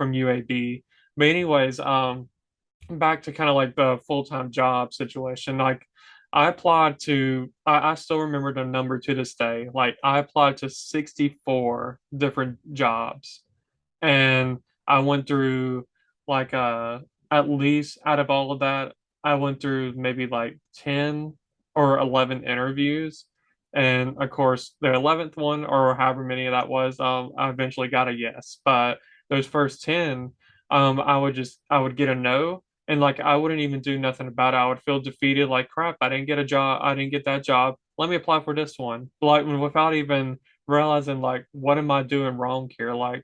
from UAB. But anyways, back to kind of like the full-time job situation. Like I applied to, I still remember the number to this day. Like I applied to 64 different jobs, and I went through like at least out of all of that, I went through maybe like 10 or 11 interviews. And of course, the 11th one, or however many that was, I eventually got a yes. But those first 10, I would get a no. And like, I wouldn't even do nothing about it. I would feel defeated, like, crap, I didn't get a job. I didn't get that job. Let me apply for this one. Like, without even realizing, like, what am I doing wrong here? Like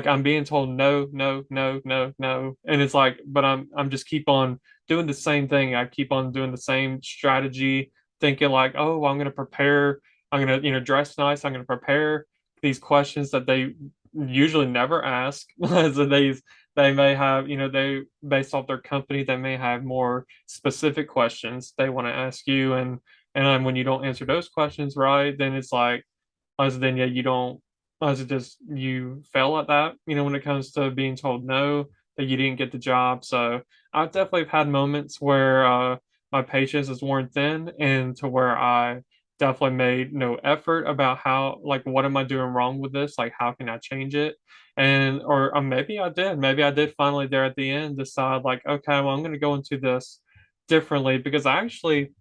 I'm being told no, no, no, no, no, and it's like, but I'm just keep on doing the same thing. I keep on doing the same strategy, thinking like, oh, well, I'm gonna prepare. I'm gonna dress nice. I'm gonna prepare these questions that they usually never ask. So they may have, they based off their company, they may have more specific questions they want to ask you, and when you don't answer those questions right, then it's like, as then yeah, you don't, as it just you fail at that, when it comes to being told no, that you didn't get the job. So I've definitely had moments where my patience is worn thin, and to where I definitely made no effort about how, like, what am I doing wrong with this? Like, how can I change it? And or maybe I did finally there at the end decide like, okay, well, I'm going to go into this differently, because I actually,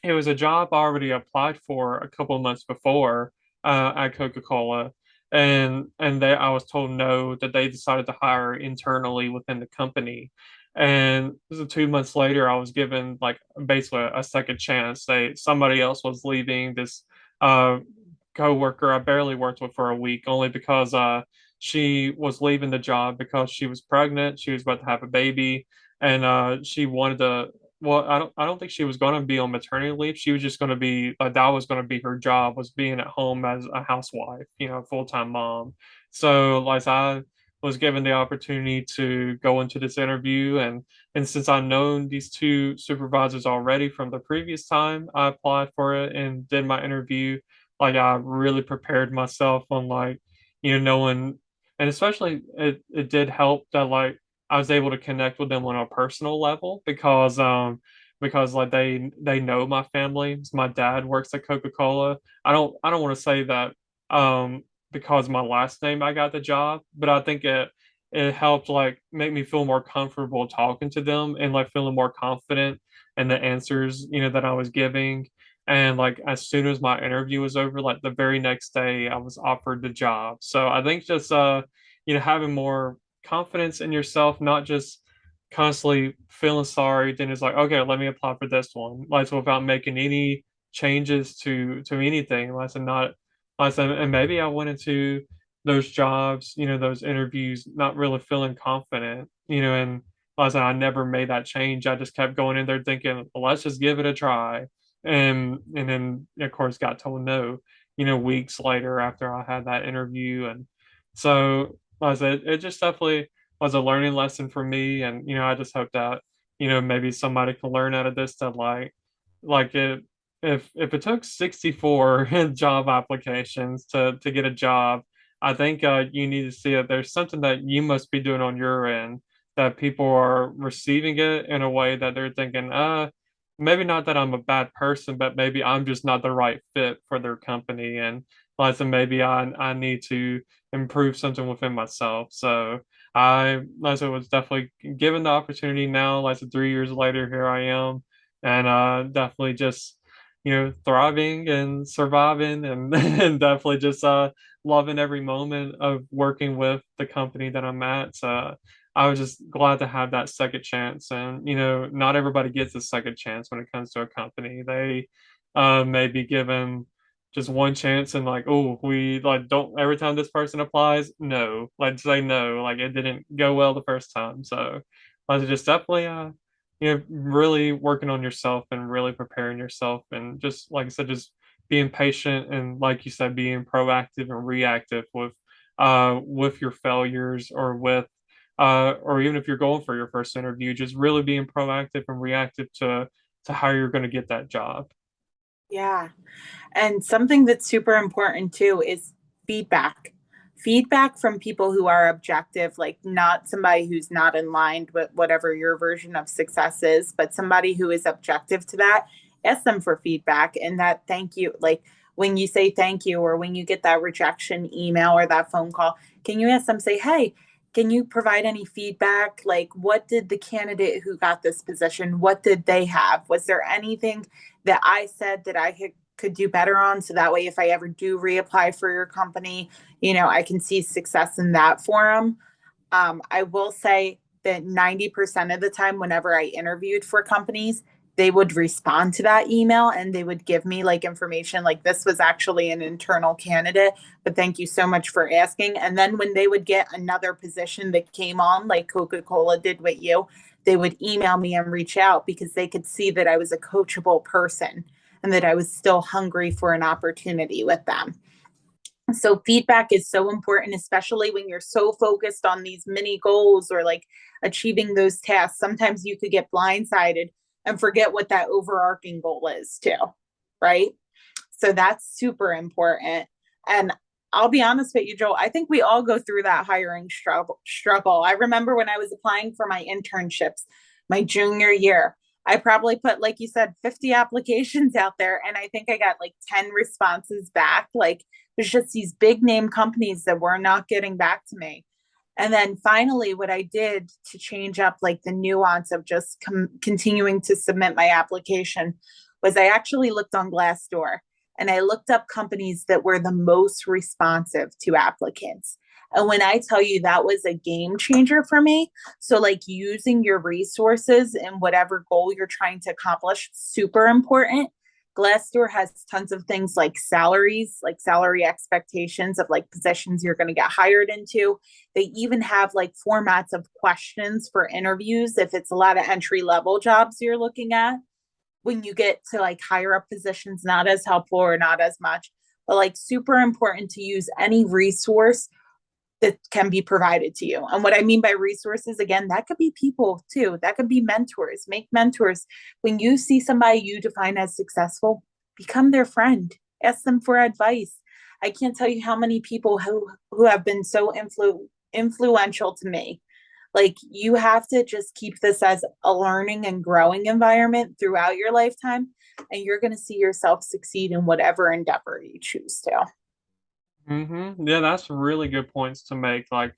it was a job I already applied for a couple of months before at Coca-Cola, and I was told no, that they decided to hire internally within the company. And so 2 months later, I was given like basically a second chance. Somebody else was leaving. This uh, coworker I barely worked with for a week, only because she was leaving the job because she was pregnant. She was about to have a baby, and she wanted to, well, I don't think she was going to be on maternity leave. She was just going to be, like, that was going to be her job, was being at home as a housewife, full-time mom. So like I was given the opportunity to go into this interview, and since I've known these two supervisors already from the previous time I applied for it and did my interview, like I really prepared myself on, like, knowing, and especially it did help that, like, I was able to connect with them on a personal level, because like they know my family. My dad works at Coca-Cola. I don't want to say that because my last name I got the job, but I think it helped, like, make me feel more comfortable talking to them, and like feeling more confident in the answers, that I was giving. And like as soon as my interview was over, like the very next day I was offered the job. So I think just having more confidence in yourself, not just constantly feeling sorry, then it's like, okay, let me apply for this one. Like, so without making any changes to anything. Like I said, not like I said, and maybe I went into those jobs, those interviews, not really feeling confident, and like I said, I never made that change. I just kept going in there thinking, well, let's just give it a try. And then of course got told no, weeks later after I had that interview. And so like I said, it just definitely was a learning lesson for me. And I just hope that, maybe somebody can learn out of this, that like it if it took 64 job applications to get a job, I think you need to see that there's something that you must be doing on your end, that people are receiving it in a way that they're thinking, maybe not that I'm a bad person, but maybe I'm just not the right fit for their company. And like I said, maybe I need to improve something within myself. So like I said, was definitely given the opportunity now. Like I said, 3 years later, here I am, and definitely just, thriving and surviving, and and definitely just loving every moment of working with the company that I'm at. So I was just glad to have that second chance. And not everybody gets a second chance when it comes to a company. They may be given just one chance, and like, oh, we like don't, every time this person applies, no, like say no, like it didn't go well the first time. So I was just definitely really working on yourself and really preparing yourself, and just like I said, just being patient, and like you said, being proactive and reactive with your failures, or even if you're going for your first interview, just really being proactive and reactive to how you're going to get that job. Yeah. And something that's super important too is feedback. feedback from people who are objective, like not somebody who's not in line with whatever your version of success is, but somebody who is objective to that. Ask them for feedback and that thank you. Like when you say thank you or when you get that rejection email or that phone call, can you ask them, say, hey, can you provide any feedback? Like, what did the candidate who got this position, what did they have? Was there anything that I said that could do better on? So that way, if I ever do reapply for your company, I can see success in that forum. I will say that 90% of the time, whenever I interviewed for companies, they would respond to that email and they would give me like information like this was actually an internal candidate, but thank you so much for asking. And then when they would get another position that came on, like Coca-Cola did with you, they would email me and reach out because they could see that I was a coachable person and that I was still hungry for an opportunity with them. So feedback is so important, especially when you're so focused on these mini goals or like achieving those tasks. Sometimes you could get blindsided and forget what that overarching goal is too, right? So that's super important. And I'll be honest with you, Joel, I think we all go through that hiring struggle. I remember when I was applying for my internships my junior year, I probably put, like you said, 50 applications out there, and I think I got like 10 responses back. Like, there's just these big name companies that were not getting back to me. And then finally, what I did to change up like the nuance of just continuing to submit my application was I actually looked on Glassdoor and I looked up companies that were the most responsive to applicants. And when I tell you that was a game changer for me, so like using your resources and whatever goal you're trying to accomplish, super important. Glassdoor has tons of things like salaries, like salary expectations of like positions you're going to get hired into. They even have like formats of questions for interviews if it's a lot of entry level jobs you're looking at. When you get to like higher up positions, not as helpful or not as much, but like super important to use any resource that can be provided to you. And what I mean by resources, again, that could be people too. That could be mentors. Make mentors. When you see somebody you define as successful, become their friend. Ask them for advice. I can't tell you how many people who have been so influential to me. Like you have to just keep this as a learning and growing environment throughout your lifetime, and you're going to see yourself succeed in whatever endeavor you choose to. Yeah, that's really good points to make. Like,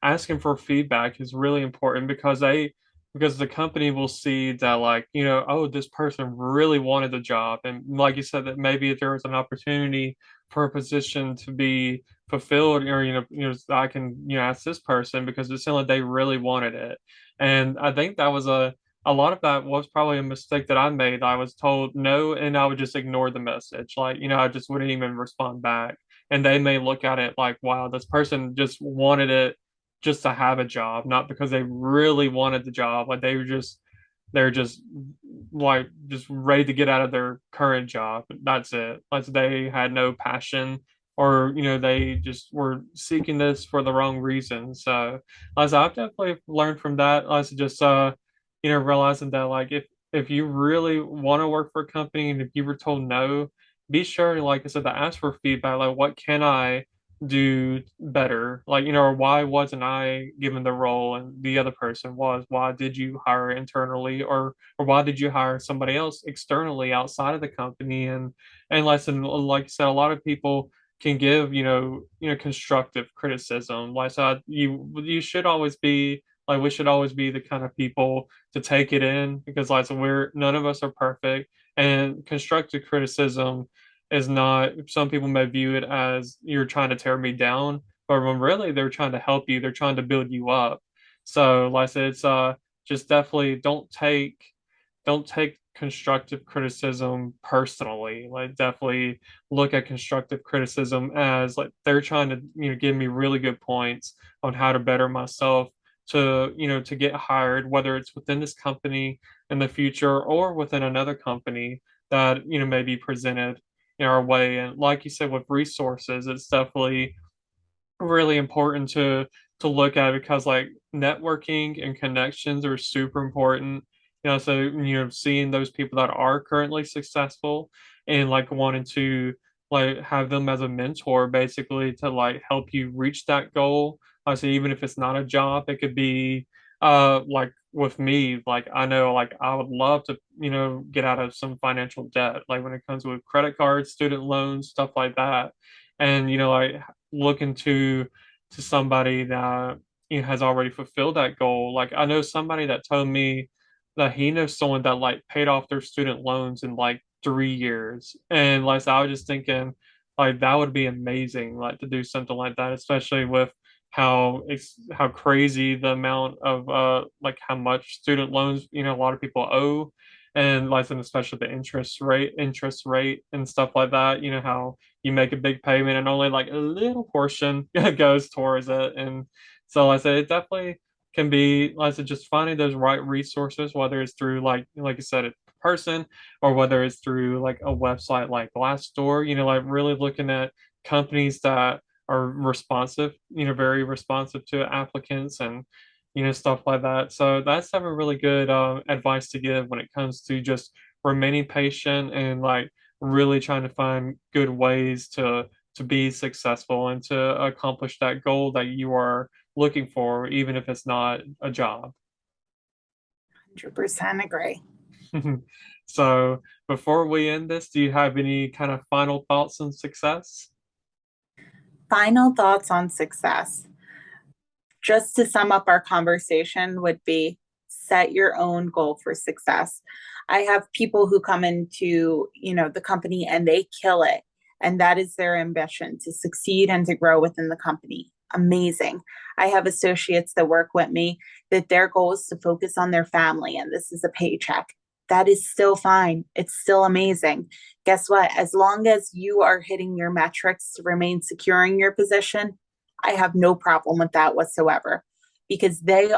asking for feedback is really important because the company will see that like, oh, this person really wanted the job. And like you said, that maybe if there was an opportunity for a position to be fulfilled or, I can, ask this person because it sounded like they really wanted it. And I think that was a lot of that was probably a mistake that I made. I was told no, and I would just ignore the message. Like, I just wouldn't even respond back and they may look at it like, wow, this person just wanted it just to have a job, not because they really wanted the job. Like they're just like just ready to get out of their current job. That's it. Like they had no passion or they just were seeking this for the wrong reason. So as I've definitely learned from that, as just realizing that like if you really want to work for a company and if you were told no, be sure, like I said, to ask for feedback. Like, what can I do better? Like, or why wasn't I given the role and the other person was? Why did you hire internally, or why did you hire somebody else externally outside of the company? And listen, like I said, a lot of people can give constructive criticism. Like so, you should always be like we should always be the kind of people to take it in because like so we're none of us are perfect and constructive criticism is not, some people may view it as you're trying to tear me down, but when really they're trying to help you, they're trying to build you up. So, like I said, it's just definitely don't take constructive criticism personally. Like definitely look at constructive criticism as like they're trying to, give me really good points on how to better myself to, to get hired, whether it's within this company in the future or within another company that, may be presented in our way. And like you said, with resources, it's definitely really important to look at because like networking and connections are super important. So seeing those people that are currently successful and like wanting to like have them as a mentor basically to like help you reach that goal. I say even if it's not a job, it could be like with me, like I know like I would love to, get out of some financial debt, like when it comes with credit cards, student loans, stuff like that. And like looking to somebody that has already fulfilled that goal. Like I know somebody that told me that he knows someone that like paid off their student loans in like 3 years. And like so I was just thinking like that would be amazing, like to do something like that, especially with how crazy the amount of like how much student loans, a lot of people owe. And like and especially the interest rate and stuff like that, how you make a big payment and only like a little portion goes towards it. And so like I said, it definitely can be, like I said, just finding those right resources, whether it's through like I said, a person, or whether it's through like a website like Glassdoor, like really looking at companies that are responsive, very responsive to applicants and stuff like that. So that's having really good advice to give when it comes to just remaining patient and like really trying to find good ways to be successful and to accomplish that goal that you are looking for, even if it's not a job. 100% agree. So before we end this, do you have any kind of final thoughts on success? Final thoughts on success. Just to sum up our conversation would be set your own goal for success. I have people who come into, the company and they kill it. And that is their ambition to succeed and to grow within the company. Amazing. I have associates that work with me that their goal is to focus on their family and this is a paycheck. That is still fine. It's still amazing. Guess what? As long as you are hitting your metrics to remain secure in your position, I have no problem with that whatsoever because they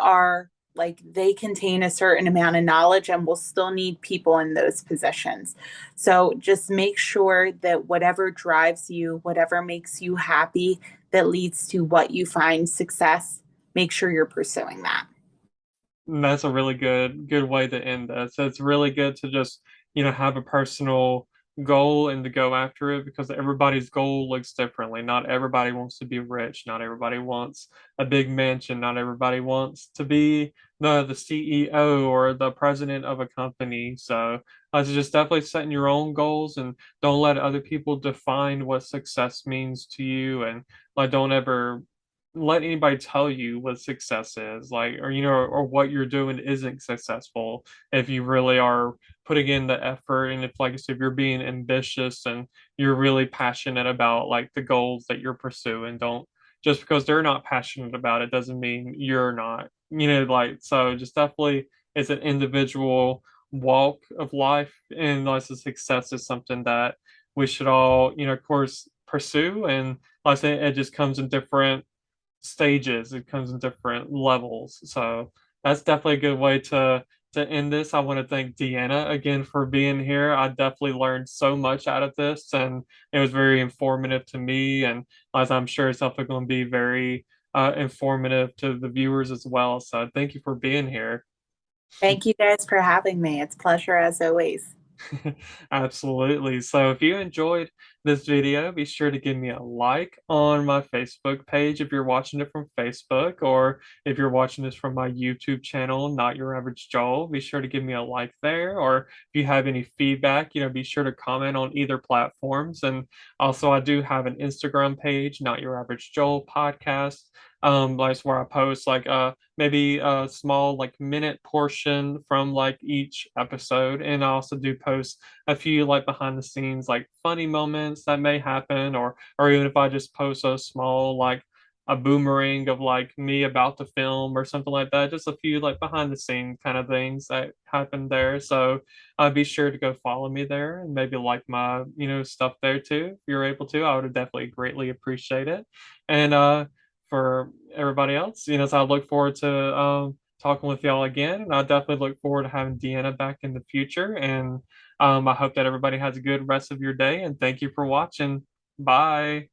contain a certain amount of knowledge and will still need people in those positions. So just make sure that whatever drives you, whatever makes you happy, that leads to what you find success, make sure you're pursuing that. And that's a really good way to end this. It's really good to just, have a personal goal and to go after it because everybody's goal looks differently. Not everybody wants to be rich. Not everybody wants a big mansion. Not everybody wants to be the CEO or the president of a company. So it's just definitely setting your own goals and don't let other people define what success means to you. And like don't ever let anybody tell you what success is, like, or or what you're doing isn't successful if you really are putting in the effort. And if like I said, if you're being ambitious and you're really passionate about like the goals that you're pursuing, don't just because they're not passionate about it doesn't mean you're not, like so just definitely it's an individual walk of life. And like the success is something that we should all, of course, pursue. And like I say, it just comes in different stages. It comes in different levels. So that's definitely a good way to end this. I want to thank DeAnna again for being here. I definitely learned so much out of this, and it was very informative to me. And as I'm sure it's definitely going to be very informative to the viewers as well. So thank you for being here. Thank you guys for having me. It's a pleasure as always. Absolutely. So if you enjoyed this video, be sure to give me a like on my Facebook page if you're watching it from Facebook, or if you're watching this from my YouTube channel, Not Your Average Joel, be sure to give me a like there. Or if you have any feedback, be sure to comment on either platforms. And also, I do have an Instagram page, Not Your Average Joel Podcast. That's where I post like maybe a small like minute portion from like each episode. And I also do post a few like behind the scenes like funny moments that may happen, or even if I just post a small like a boomerang of like me about to film or something like that, just a few like behind the scene kind of things that happen there. So be sure to go follow me there and maybe like my stuff there too if you're able to. I would definitely greatly appreciate it. And for everybody else, so I look forward to talking with y'all again. And I definitely look forward to having DeAnna back in the future. And I hope that everybody has a good rest of your day. And thank you for watching. Bye.